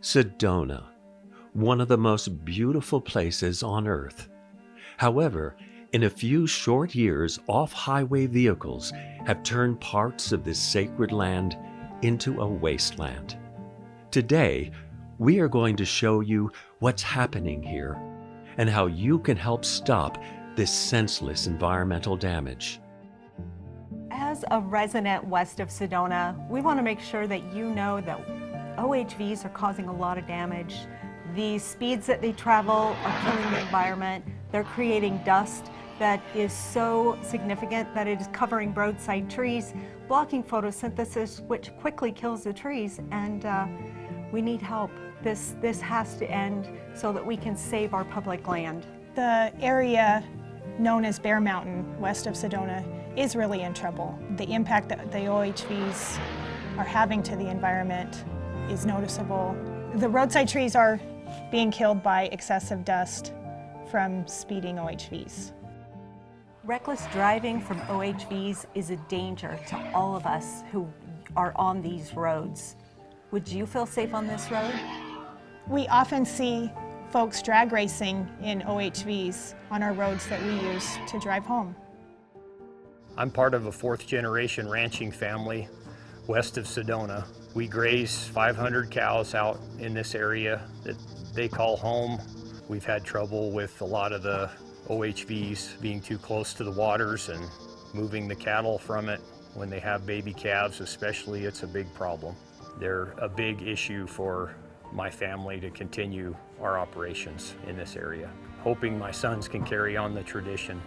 Sedona, one of the most beautiful places on earth. However, in a few short years, off-highway vehicles have turned parts of this sacred land into a wasteland. Today, we are going to show you what's happening here and how you can help stop this senseless environmental damage. As a resident west of Sedona, we want to make sure that you know that OHVs are causing a lot of damage. The speeds that they travel are killing the environment. They're creating dust that is so significant that it is covering roadside trees, blocking photosynthesis, which quickly kills the trees, and we need help. This has to end so that we can save our public land. The area known as Bear Mountain, west of Sedona, is really in trouble. The impact that the OHVs are having to the environment is noticeable. The roadside trees are being killed by excessive dust from speeding OHVs. Reckless driving from OHVs is a danger to all of us who are on these roads. Would you feel safe on this road? We often see folks drag racing in OHVs on our roads that we use to drive home. I'm part of a fourth-generation ranching family west of Sedona. We graze 500 cows out in this area that they call home. We've had trouble with a lot of the OHVs being too close to the waters and moving the cattle from it. When they have baby calves especially, it's a big problem. They're a big issue for my family to continue our operations in this area. Hoping my sons can carry on the tradition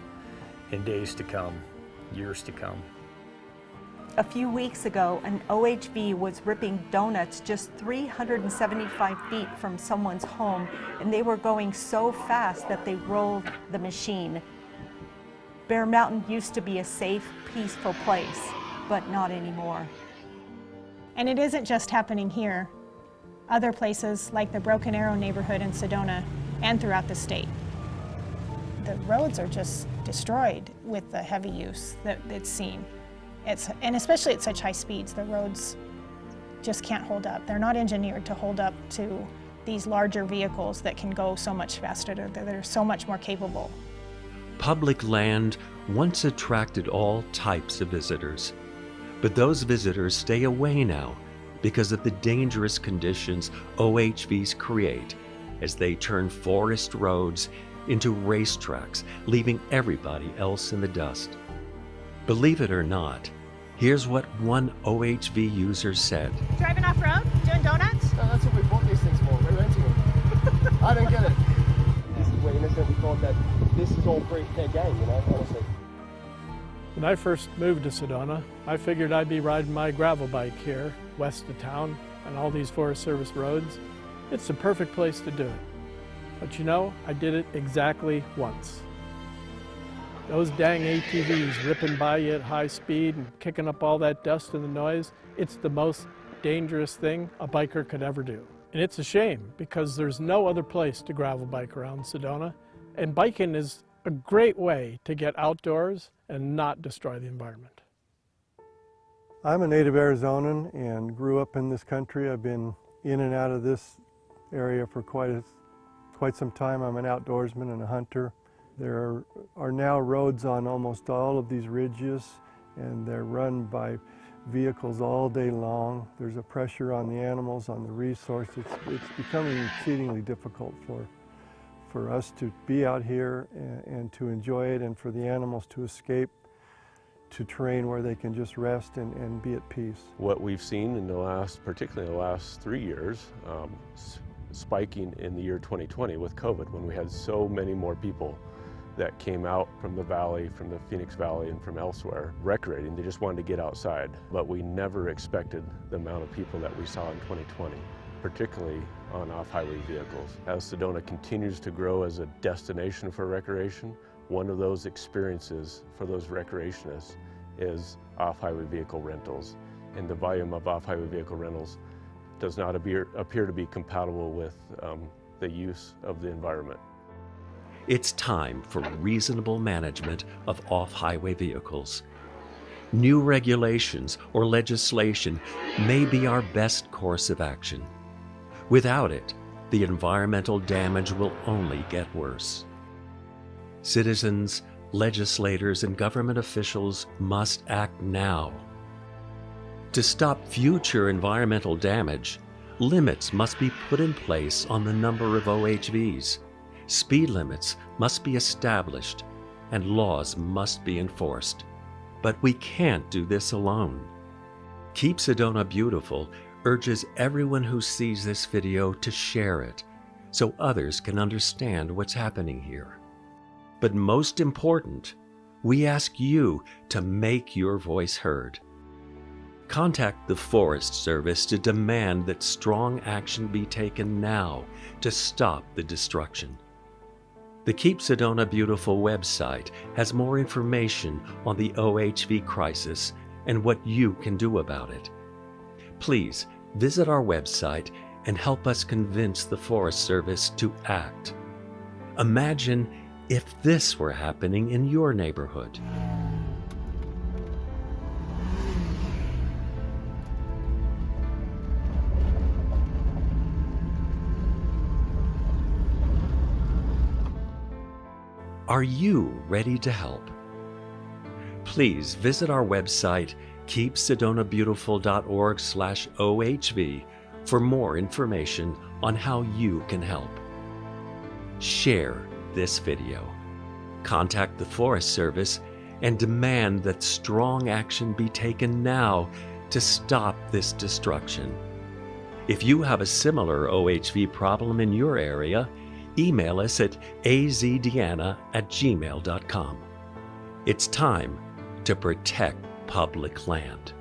in days to come, years to come. A few weeks ago, an OHV was ripping donuts just 375 feet from someone's home, and they were going so fast that they rolled the machine. Bear Mountain used to be a safe, peaceful place, but not anymore. And it isn't just happening here. Other places like the Broken Arrow neighborhood in Sedona and throughout the state. The roads are just destroyed with the heavy use that it's seen. And especially at such high speeds, the roads just can't hold up. They're not engineered to hold up to these larger vehicles that can go so much faster, that are so much more capable. Public land once attracted all types of visitors, but those visitors stay away now because of the dangerous conditions OHVs create as they turn forest roads into racetracks, leaving everybody else in the dust. Believe it or not, here's what one OHV user said. Driving off-road? Doing donuts? No, that's what we bought these things for. We're renting them. I don't get it. We're innocent. We thought that this is all free fair game, you know, honestly. When I first moved to Sedona, I figured I'd be riding my gravel bike here, west of town, on all these Forest Service roads. It's the perfect place to do it. But you know, I did it exactly once. Those dang ATVs ripping by you at high speed and kicking up all that dust and the noise, it's the most dangerous thing a biker could ever do. And it's a shame because there's no other place to gravel bike around Sedona, and biking is a great way to get outdoors and not destroy the environment. I'm a native Arizonan and grew up in this country. I've been in and out of this area for quite some time. I'm an outdoorsman and a hunter. There are now roads on almost all of these ridges, and they're run by vehicles all day long. There's a pressure on the animals, on the resource. It's becoming exceedingly difficult for us to be out here and to enjoy it, and for the animals to escape to terrain where they can just rest and be at peace. What we've seen in the last, particularly the last 3 years, spiking in the year 2020 with COVID, when we had so many more people that came out from the valley, from the Phoenix Valley and from elsewhere, recreating. They just wanted to get outside. But we never expected the amount of people that we saw in 2020, particularly on off-highway vehicles. As Sedona continues to grow as a destination for recreation, one of those experiences for those recreationists is off-highway vehicle rentals. And the volume of off-highway vehicle rentals does not appear to be compatible with the use of the environment. It's time for reasonable management of off-highway vehicles. New regulations or legislation may be our best course of action. Without it, the environmental damage will only get worse. Citizens, legislators, and government officials must act now. To stop future environmental damage, limits must be put in place on the number of OHVs. Speed limits must be established, and laws must be enforced. But we can't do this alone. Keep Sedona Beautiful urges everyone who sees this video to share it so others can understand what's happening here. But most important, we ask you to make your voice heard. Contact the Forest Service to demand that strong action be taken now to stop the destruction. The Keep Sedona Beautiful website has more information on the OHV crisis and what you can do about it. Please visit our website and help us convince the Forest Service to act. Imagine if this were happening in your neighborhood. Are you ready to help? Please visit our website, keepsedonabeautiful.org/OHV, for more information on how you can help. Share this video. Contact the Forest Service and demand that strong action be taken now to stop this destruction. If you have a similar OHV problem in your area, email us at azdeanna@gmail.com. It's time to protect public land.